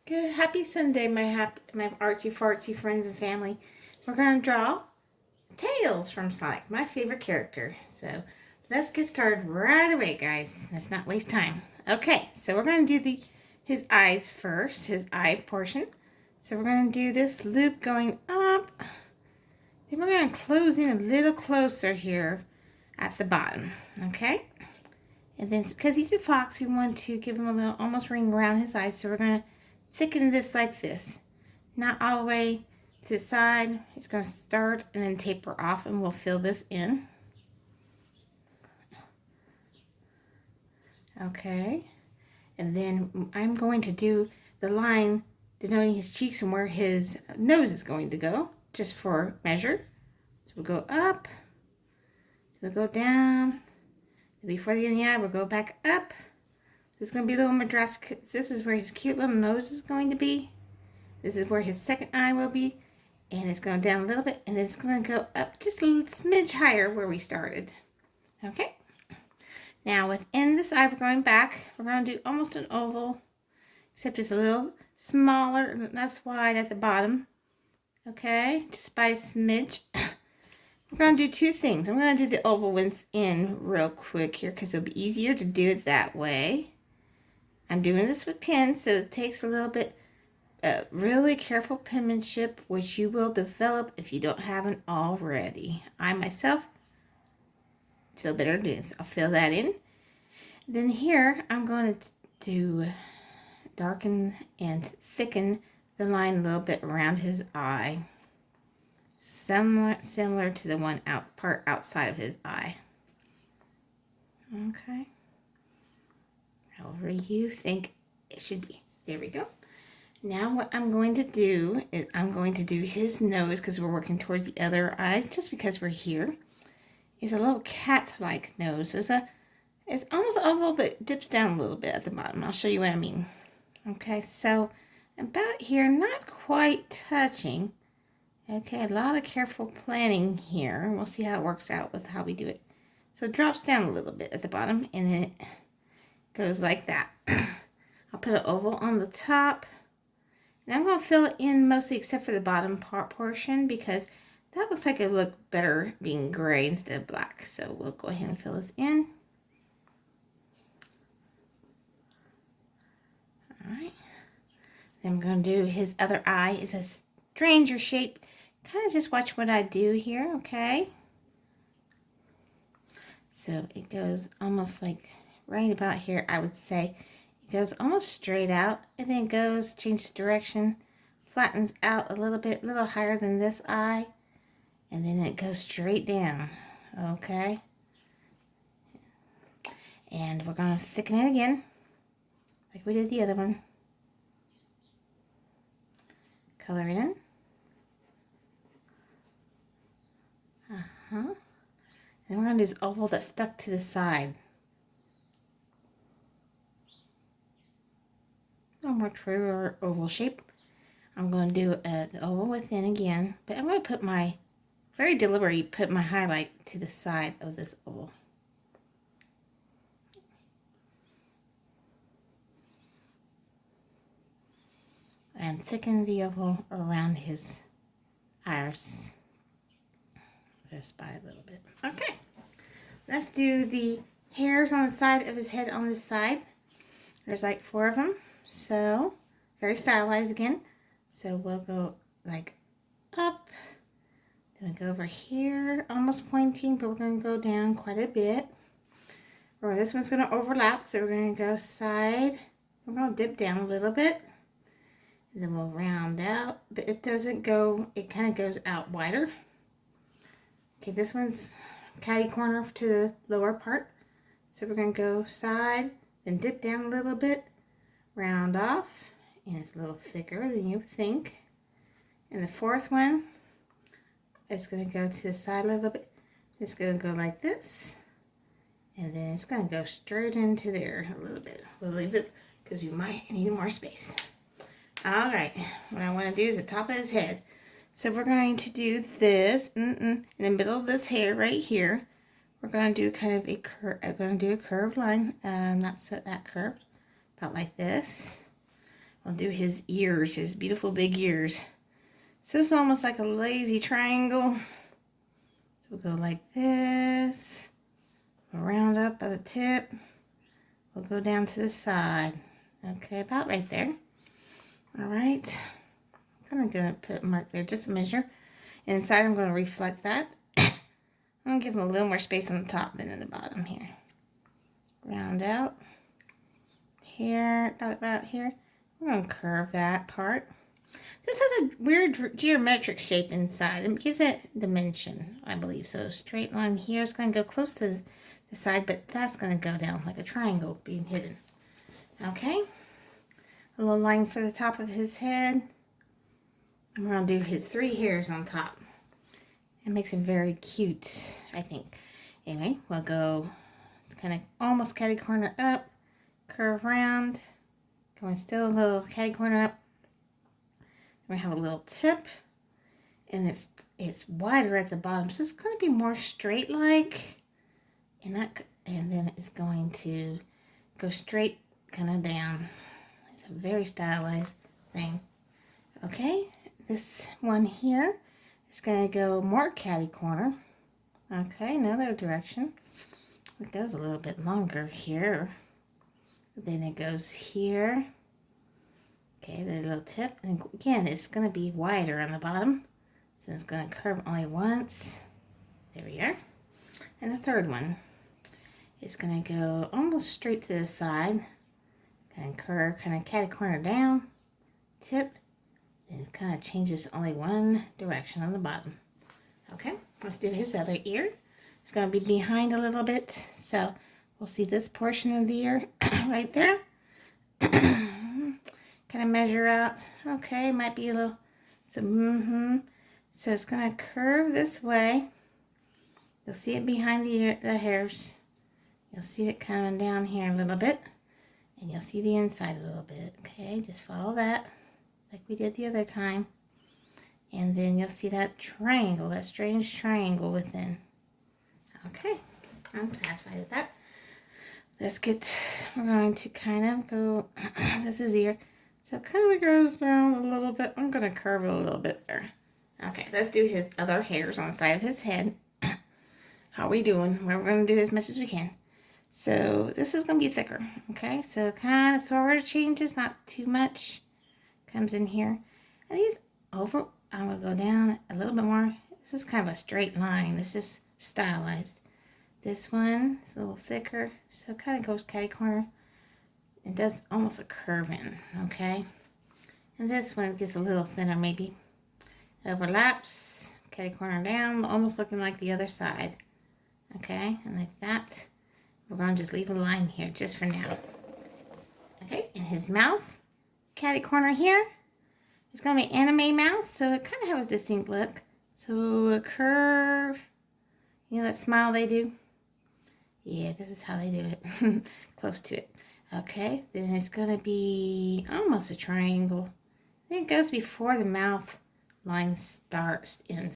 Good, happy Sunday, my artsy fartsy friends and family. We're gonna draw Tails from Sonic, my favorite character. So let's get started right away, guys. Let's not waste time. Okay, so we're gonna do his eyes first, his eye portion. So we're gonna do this loop going up. Then we're gonna close in a little closer here at the bottom. Okay, and then because he's a fox, we want to give him a little almost ring around his eyes. So we're gonna thicken this like this, not all the way to the side. It's going to start and then taper off, and we'll fill this in. Okay, and then I'm going to do the line denoting his cheeks and where his nose is going to go, just for measure. So we'll go up, we'll go down, and before the end of the eye, we'll go back up. This is going to be a little more drastic. This is where his cute little nose is going to be. This is where his second eye will be. And it's going down a little bit. And it's going to go up just a little smidge higher where we started. Okay. Now within this eye, we're going back. We're going to do almost an oval. Except it's a little smaller and less wide at the bottom. Okay. Just by a smidge. We're going to do two things. I'm going to do the oval within real quick here because it'll be easier to do it that way. I'm doing this with pens, so it takes a little bit really careful penmanship, which you will develop if you don't have it already. I myself feel better doing this. I'll fill that in. Then here, I'm going to darken and thicken the line a little bit around his eye. Similar to the one part outside of his eye. Okay. However you think it should be. There we go. Now what I'm going to do is I'm going to do his nose, because we're working towards the other eye, just because we're here. It's a little cat-like nose. So it's almost oval, but it dips down a little bit at the bottom. I'll show you what I mean. Okay, so about here, not quite touching. Okay, a lot of careful planning here. We'll see how it works out with how we do it. So it drops down a little bit at the bottom, and then it goes like that. I'll put an oval on the top. And I'm going to fill it in mostly except for the bottom portion, because that looks like it would look better being gray instead of black. So we'll go ahead and fill this in. Alright. Then I'm going to do his other eye. It's a stranger shape. Kind of just watch what I do here, okay? So it goes almost like right about here, I would say. It goes almost straight out, and then goes, changes direction, flattens out a little bit, a little higher than this eye, and then it goes straight down, okay? And we're going to thicken it again, like we did the other one. Color it in. Then we're going to do this oval that's stuck to the side. No more true oval shape. I'm going to do the oval within again, but I'm going to put very deliberately put my highlight to the side of this oval. And thicken the oval around his iris. Just by a little bit. Okay, let's do the hairs on the side of his head on this side. There's like 4 of them. So, very stylized again. So we'll go like up. Then we go over here, almost pointing, but we're going to go down quite a bit. Or this one's going to overlap, so we're going to go side. We're going to dip down a little bit. And then we'll round out, but it doesn't go, it kind of goes out wider. Okay, this one's catty corner to the lower part. So we're going to go side, then dip down a little bit. Round off, and it's a little thicker than you think. And the 4th one is going to go to the side a little bit. It's going to go like this, and then it's going to go straight into there a little bit. We'll leave it because we might need more space. All right, what I want to do is the top of his head. So we're going to do this in the middle of this hair right here. We're going to do kind of a curve. I'm going to do a curved line, not so that curved. About like this. we'll do his ears, his beautiful big ears. So this is almost like a lazy triangle. So we'll go like this. We'll round up by the tip. We'll go down to the side. Okay, about right there. All right. I'm kind of going to put a mark there, just a measure. And inside I'm going to reflect that. I'm going to give him a little more space on the top than in the bottom here. Round out. Here, about here. We're going to curve that part. This has a weird geometric shape inside. It gives it dimension, I believe. So straight line here is going to go close to the side, but that's going to go down like a triangle being hidden. Okay. A little line for the top of his head. And we're going to do his 3 hairs on top. It makes him very cute, I think. Anyway, we'll go kind of almost catty corner up, curve round, going still a little catty corner up. We have a little tip, and it's wider at the bottom, so it's going to be more straight like, and then it's going to go straight kind of down. It's a very stylized thing. Okay, this one here is going to go more catty corner. Okay, another direction. It goes a little bit longer here. Then it goes here. Okay, the little tip. And again, it's going to be wider on the bottom. So it's going to curve only once. There we are. And the third one is going to go almost straight to the side. And curve, kind of catty corner down. Tip. And it kind of changes only one direction on the bottom. Okay, let's do his other ear. It's going to be behind a little bit. So we'll see this portion of the ear right there. Kind of measure out. Okay, might be a little. So, So it's going to curve this way. You'll see it behind the hairs. You'll see it coming down here a little bit. And you'll see the inside a little bit. Okay, just follow that like we did the other time. And then you'll see that triangle, that strange triangle within. Okay, I'm satisfied with that. We're going to kind of go, this is ear. So it kind of goes down a little bit. I'm going to curve it a little bit there. Okay, let's do his other hairs on the side of his head. How are we doing? We're going to do as much as we can. So this is going to be thicker. Okay, so kind of sort of changes, not too much. Comes in here. And these over, I'm going to go down a little bit more. This is kind of a straight line. This is stylized. This one is a little thicker. So it kind of goes catty corner. It does almost a curve in, okay? And this one gets a little thinner maybe. Overlaps, catty corner down, almost looking like the other side. Okay, and like that. We're going to just leave a line here just for now. Okay, in his mouth, catty corner here. It's going to be anime mouth, so it kind of has a distinct look. So a curve, you know that smile they do? Yeah, this is how they do it. Close to it. Okay, then it's going to be almost a triangle. I think it goes before the mouth line starts in.